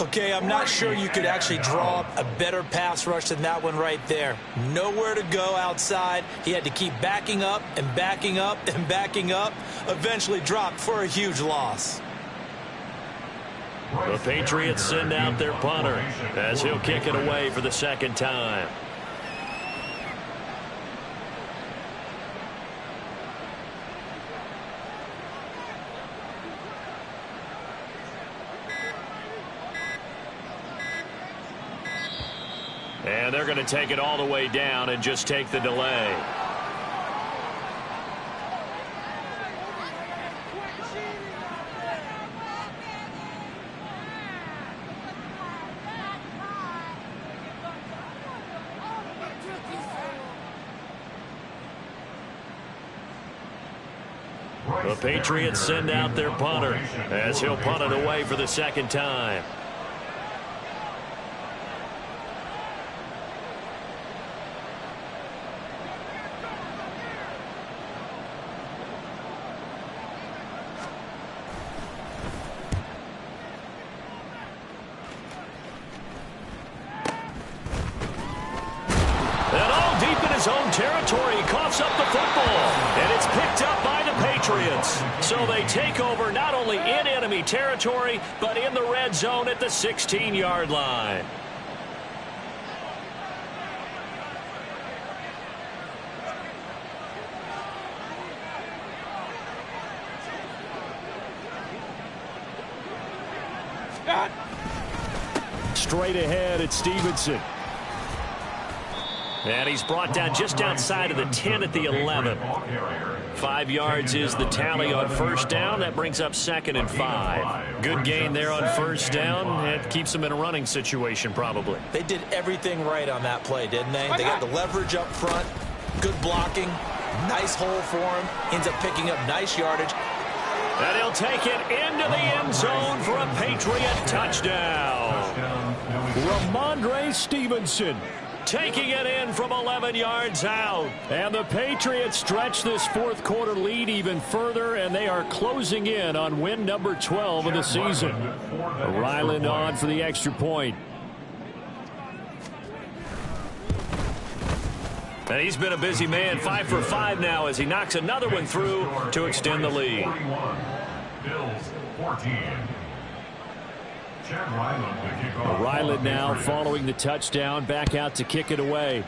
Okay, I'm not sure you could actually draw up a better pass rush than that one right there. Nowhere to go outside. He had to keep backing up and backing up and backing up. Eventually dropped for a huge loss. The Patriots send out their punter as he'll kick it away for the 2nd time. And they're going to take it all the way down and just take the delay. The Patriots send out their punter as he'll punt it away for the 2nd time. Own territory, he coughs up the football, and it's picked up by the Patriots. So they take over not only in enemy territory, but in the red zone at the 16-yard line. Straight ahead at Stevenson. And he's brought down just outside of the 10 at the 11. 5 yards is the tally on 1st down. That brings up 2nd and 5. Good gain there on 1st down. It keeps them in a running situation probably. They did everything right on that play, didn't they? They got the leverage up front, good blocking, nice hole for him, ends up picking up nice yardage. And he'll take it into the end zone for a Patriot touchdown. Ramondre Stevenson taking it in from 11 yards out. And the Patriots stretch this 4th quarter lead even further, and they are closing in on win number 12 of the season. Ryland on for the extra point. And he's been a busy man, 5 for 5 now as he knocks another one through to extend the lead. Bills 14. Ryland now following the touchdown, back out to kick it away.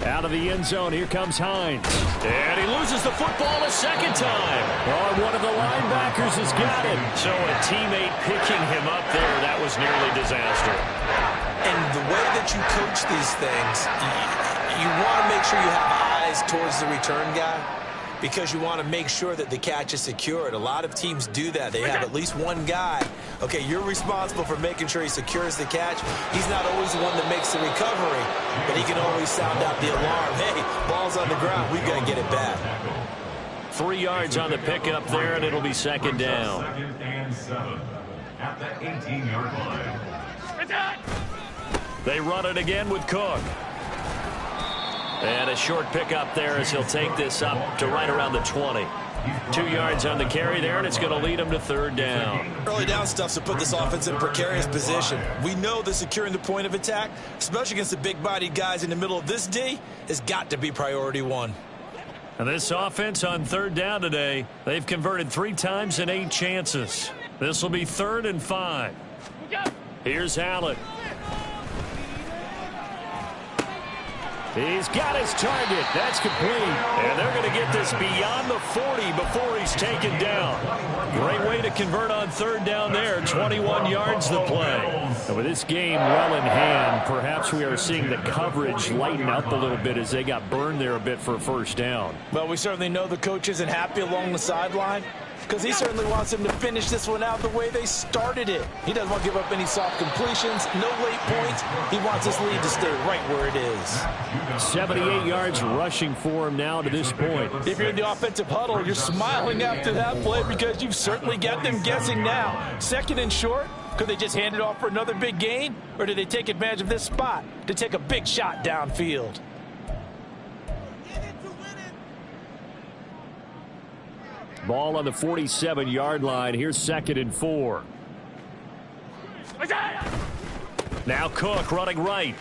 Out of the end zone, here comes Hines. And he loses the football a 2nd time. Oh, one of the linebackers has got it. So a teammate picking him up there, that was nearly disaster. And the way that you coach these things, you want to make sure you have eyes towards the return guy, because you want to make sure that the catch is secured. A lot of teams do that. They have at least one guy. Okay, you're responsible for making sure he secures the catch. He's not always the one that makes the recovery, but he can always sound out the alarm. Hey, ball's on the ground. We've got to get it back. 3 yards on the pickup there, and it'll be 2nd down. 2nd and 7 at the 18-yard line. They run it again with Cook. And a short pickup there as he'll take this up to right around the 20. 2 yards on the carry there, and it's going to lead him to third down. Early down stuff to put this offense in a precarious position. We know that securing the point of attack, especially against the big-bodied guys in the middle of this D, has got to be priority one. And this offense on third down today, they've converted 3 times in 8 chances. This will be 3rd and 5. Here's Allen. He's got his target. That's complete. And they're going to get this beyond the 40 before he's taken down. Great way to convert on third down there. 21 yards the play. And with this game well in hand, perhaps we are seeing the coverage lighten up a little bit as they got burned there a bit for a first down. Well, we certainly know the coach isn't happy along the sideline, because he certainly wants them to finish this one out the way they started it. He doesn't want to give up any soft completions, no late points. He wants this lead to stay right where it is. 78 yards rushing for him now to this point. If you're in the offensive huddle, you're smiling after that play because you've certainly got them guessing now. 2nd and short, could they just hand it off for another big gain? Or do they take advantage of this spot to take a big shot downfield? Ball on the 47-yard line. Here's 2nd and 4. Now Cook running right.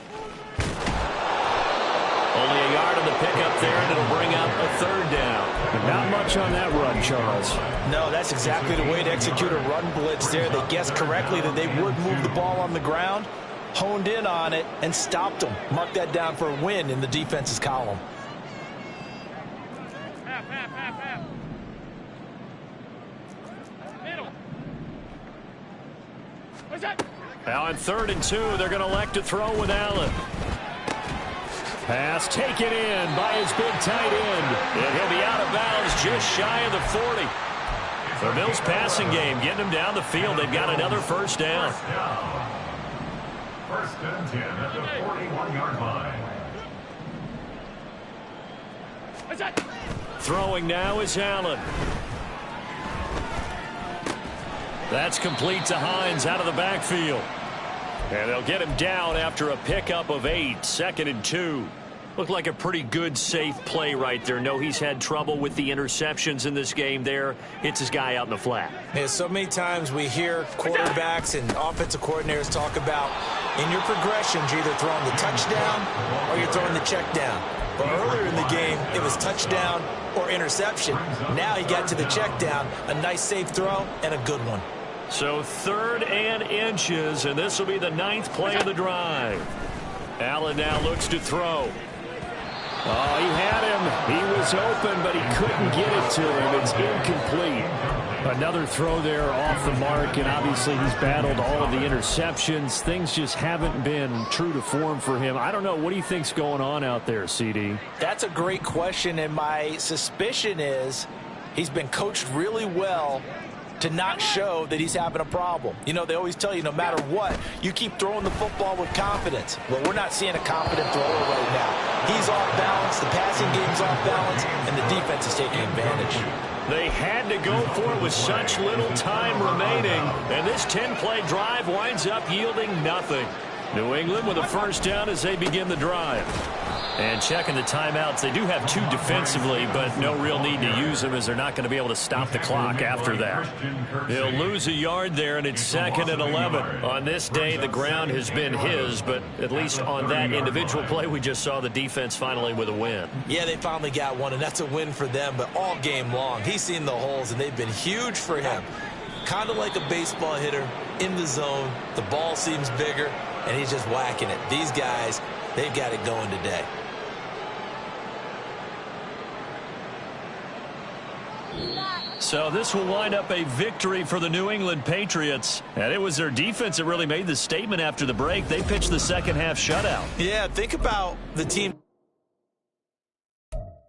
Only a yard on the pickup there, and it'll bring up a 3rd down. Not much on that run, Charles. No, that's exactly the way to execute a run blitz there. They guessed correctly that they would move the ball on the ground, honed in on it, and stopped them. Mark that down for a win in the defense's column. Now on 3rd and 2, they're going to elect to throw with Allen. Pass taken in by his big tight end. And he'll be out of bounds just shy of the 40. The Bills passing game getting him down the field. They've got another first down. 1st and 10 at the 41-yard line. Throwing now is Allen. That's complete to Hines out of the backfield. And they'll get him down after a pickup of 8. 2nd and 2. Looked like a pretty good, safe play right there. No, he's had trouble with the interceptions in this game there. Hits his guy out in the flat. Yeah, so many times we hear quarterbacks and offensive coordinators talk about in your progressions, you're either throwing the touchdown or you're throwing the check down. But earlier in the game, it was touchdown or interception. Now he got to the check down, a nice safe throw, and a good one. So 3rd and inches, and this will be the 9th play of the drive. Allen now looks to throw. Oh, he had him. He was open, but he couldn't get it to him. It's incomplete. Another throw there off the mark, and obviously he's battled all of the interceptions. Things just haven't been true to form for him. I don't know. What do you think's going on out there, CD? That's a great question, and my suspicion is he's been coached really well to not show that he's having a problem. You know, they always tell you no matter what, you keep throwing the football with confidence. Well, we're not seeing a confident thrower right now. He's off balance, the passing game's off balance, and the defense is taking advantage. They had to go for it with such little time remaining, and this 10-play drive winds up yielding nothing. New England with a first down as they begin the drive. And checking the timeouts, they do have 2 defensively, but no real need to use them as they're not going to be able to stop the clock after that. They'll lose a yard there, and it's 2nd and 11. On this day, the ground has been his, but at least on that individual play, we just saw the defense finally with a win. Yeah, they finally got one, and that's a win for them, but all game long, he's seen the holes, and they've been huge for him. Kind of like a baseball hitter in the zone. The ball seems bigger, and he's just whacking it. These guys, they've got it going today. So this will wind up a victory for the New England Patriots. And it was their defense that really made the statement after the break. They pitched the second half shutout. Yeah, think about the team.